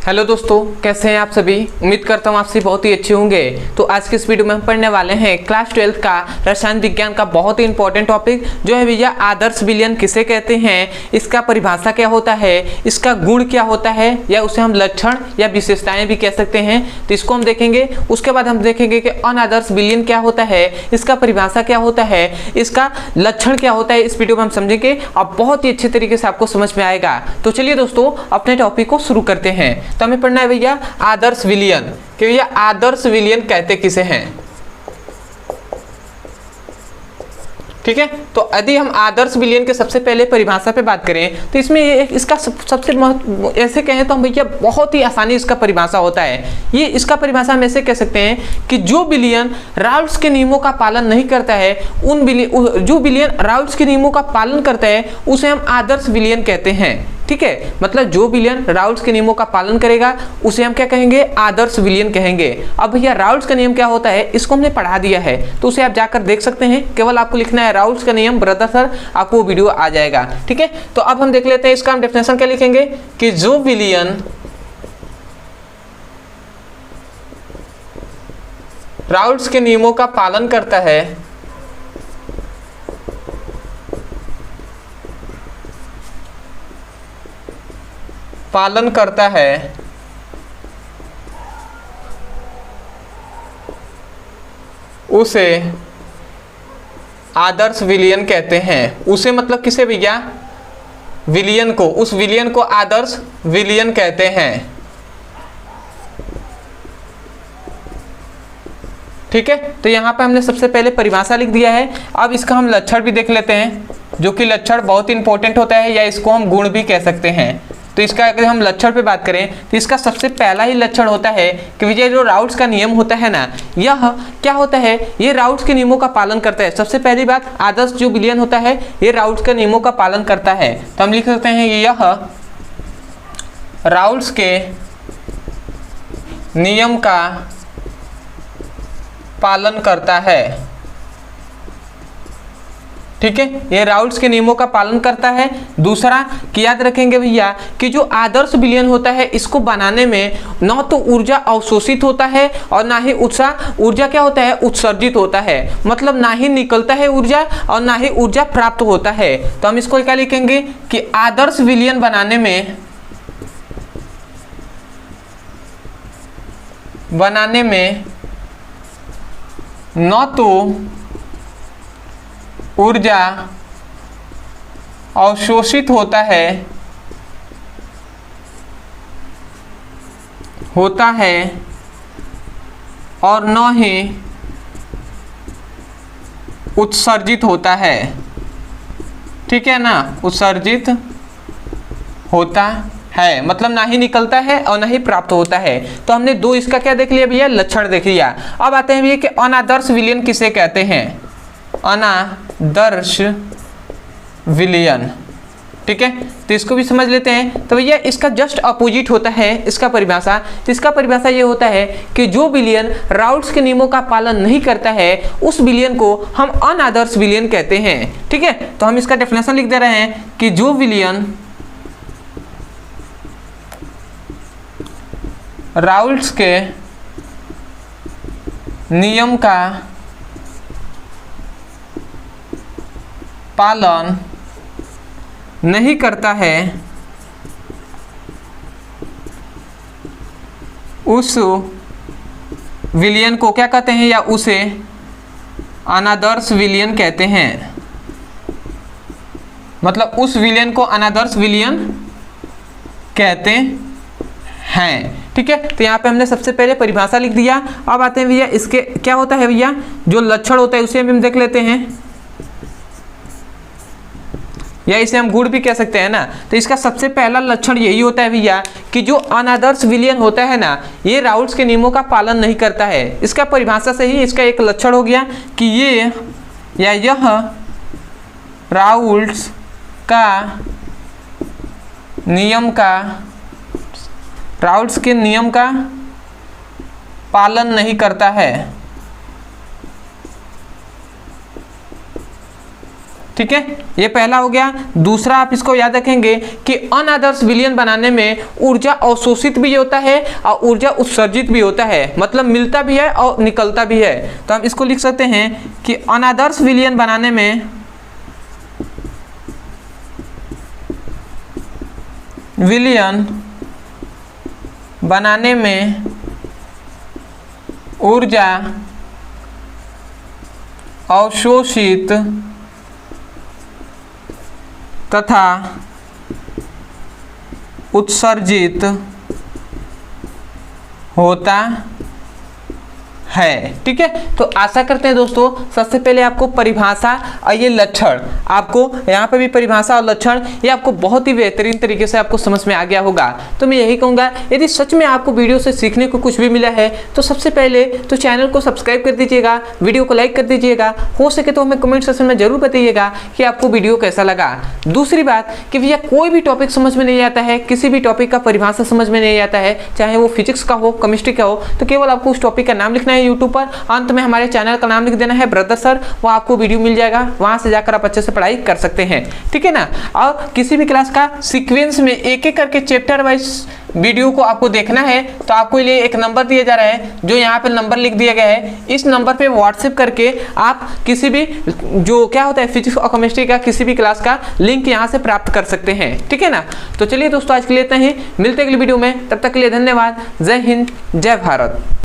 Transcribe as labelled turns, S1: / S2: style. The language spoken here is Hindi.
S1: हेलो दोस्तों, कैसे हैं आप सभी। उम्मीद करता हूँ आप सभी बहुत ही अच्छे होंगे। तो आज के इस वीडियो में हम पढ़ने वाले हैं क्लास 12 का रसायन विज्ञान का बहुत ही इंपॉर्टेंट टॉपिक जो है भैया आदर्श विलयन किसे कहते हैं, इसका परिभाषा क्या होता है, इसका गुण क्या होता है या उसे हम लक्षण या विशेषताएं भी कह सकते हैं। तो इसको हम देखेंगे। उसके बाद हम देखेंगे कि अनादर्श विलयन क्या होता है, इसका परिभाषा क्या होता है, इसका लक्षण क्या होता है। इस वीडियो में हम समझेंगे और बहुत ही अच्छे तरीके से आपको समझ में आएगा। तो चलिए दोस्तों अपने टॉपिक को शुरू करते हैं। तो हमें पढ़ना है भैया आदर्श विलयन कि भैया आदर्श विलयन कहते किसे हैं। ठीक है, तो यदि हम आदर्श विलयन के सबसे पहले परिभाषा पे बात करें तो इसमें इसका सबसे ऐसे कहें तो हम भैया बहुत ही आसानी इसका परिभाषा होता है। ये इसका परिभाषा हम ऐसे कह सकते हैं कि जो विलयन राउल्ट्स के नियमों का पालन नहीं करता है, जो विलयन राउल्ट्स के नियमों का पालन करता है उसे हम आदर्श विलयन कहते हैं। ठीक है, मतलब जो विलयन राउल्ट्स के नियमों का पालन करेगा उसे हम क्या कहेंगे, आदर्श विलयन कहेंगे। अब भैया राउल्ट्स का नियम क्या होता है इसको हमने पढ़ा दिया है, तो उसे आप जाकर देख सकते हैं। केवल आपको लिखना है राउल्ट्स का नियम ब्रदर सर, आपको वीडियो आ जाएगा। ठीक है, तो अब हम देख लेते हैं इसका हम डेफिनेशन क्या लिखेंगे कि जो विलयन राउल्ट्स के नियमों का पालन करता है उसे आदर्श विलयन कहते हैं। उसे मतलब किसे भैया, विलयन को, उस विलयन को आदर्श विलयन कहते हैं। ठीक है, तो यहां पे हमने सबसे पहले परिभाषा लिख दिया है। अब इसका हम लक्षण भी देख लेते हैं, जो कि लक्षण बहुत इंपॉर्टेंट होता है या इसको हम गुण भी कह सकते हैं। तो इसका अगर हम लक्षण पे बात करें तो इसका सबसे पहला ही लक्षण होता है कि ये जो राउल्ट्स का नियम होता है ना, यह क्या होता है, ये राउल्ट्स के नियमों का पालन करता है। सबसे पहली बात, आदर्श जो विलयन होता है ये राउल्ट्स के नियमों का पालन करता है। तो हम लिख सकते हैं यह राउल्ट्स के नियम का पालन करता है। ठीक है, ये राउल्ट्स के नियमों का पालन करता है। दूसरा कि याद रखेंगे भैया कि जो आदर्श विलयन होता है इसको बनाने में न तो ऊर्जा अवशोषित होता है और ना ही ऊर्जा क्या होता है, उत्सर्जित होता है। मतलब ना ही निकलता है ऊर्जा और ना ही ऊर्जा प्राप्त होता है। तो हम इसको क्या लिखेंगे कि आदर्श विलयन बनाने में न तो ऊर्जा अवशोषित होता है और न ही उत्सर्जित होता है। ठीक है ना, उत्सर्जित होता है मतलब ना ही निकलता है और ना ही प्राप्त होता है। तो हमने दो इसका क्या देख लिया भैया, लक्षण देख लिया। अब आते हैं भैया कि अनादर्श विलयन किसे कहते हैं, अनादर्श विलयन। ठीक है, तो इसको भी समझ लेते हैं। तो भैया इसका जस्ट अपोजिट होता है इसका परिभाषा। तो इसका परिभाषा ये होता है कि जो विलयन राउल्ट्स के नियमों का पालन नहीं करता है उस विलयन को हम अनादर्श विलयन कहते हैं। ठीक है, तो हम इसका डेफिनेशन लिख दे रहे हैं कि जो विलयन राउल्ट्स के नियम का पालन नहीं करता है उस विलयन को क्या कहते हैं या उसे अनादर्श विलयन कहते हैं। मतलब उस विलयन को अनादर्श विलयन कहते हैं। ठीक है, तो यहाँ पे हमने सबसे पहले परिभाषा लिख दिया। अब आते हैं भैया इसके क्या होता है भैया, जो लक्षण होता है उसे हम देख लेते हैं, या इसे हम गुण भी कह सकते हैं ना। तो इसका सबसे पहला लक्षण यही होता है भैया कि जो अनादर्श विलयन होता है ना ये राउल्ट्स के नियमों का पालन नहीं करता है। इसका परिभाषा से ही इसका एक लक्षण हो गया कि ये या यह राउल्ट्स के नियम का पालन नहीं करता है। ठीक है, ये पहला हो गया। दूसरा आप इसको याद रखेंगे कि अनादर्श विलयन बनाने में ऊर्जा अवशोषित भी होता है और ऊर्जा उत्सर्जित भी होता है, मतलब मिलता भी है और निकलता भी है। तो हम इसको लिख सकते हैं कि अनादर्श विलयन बनाने में ऊर्जा अवशोषित तथा उत्सर्जित होता है। ठीक है, तो आशा करते हैं दोस्तों सबसे पहले आपको परिभाषा और ये लक्षण, आपको यहाँ पे भी परिभाषा और लक्षण ये आपको बहुत ही बेहतरीन तरीके से आपको समझ में आ गया होगा। तो मैं यही कहूँगा यदि सच में आपको वीडियो से सीखने को कुछ भी मिला है तो सबसे पहले तो चैनल को सब्सक्राइब कर दीजिएगा, वीडियो को लाइक कर दीजिएगा, हो सके तो हमें कमेंट सेक्शन में जरूर बताइएगा कि आपको वीडियो कैसा लगा। दूसरी बात कि भैया कोई भी टॉपिक समझ में नहीं आता है, किसी भी टॉपिक का परिभाषा समझ में नहीं आता है, चाहे वो फिजिक्स का हो, केमिस्ट्री का हो, तो केवल आपको उस टॉपिक का नाम लिखना है यूट्यूब पर, अंत में हमारे चैनल का नाम लिख देना है ब्रदर सर, वो आपको वीडियो मिल जाएगा, वहां से जाकर आप अच्छे से पढ़ाई कर सकते हैं। ठीक है ना, और किसी भी क्लास का सीक्वेंस में एक एक करके चैप्टर वाइज वीडियो को आपको देखना है तो आपको लिए एक नंबर दिया जा रहा है, जो यहाँ पे नंबर लिख दिया गया है, इस नंबर पे व्हाट्सएप करके आप किसी भी जो क्या होता है फिजिक्स और केमिस्ट्री का किसी भी क्लास का लिंक यहाँ से प्राप्त कर सकते हैं। ठीक है ना, तो चलिए दोस्तों आज के लिए इतना ही, मिलते हैं अगली वीडियो में, तब तक के लिए धन्यवाद। जय हिंद, जय भारत।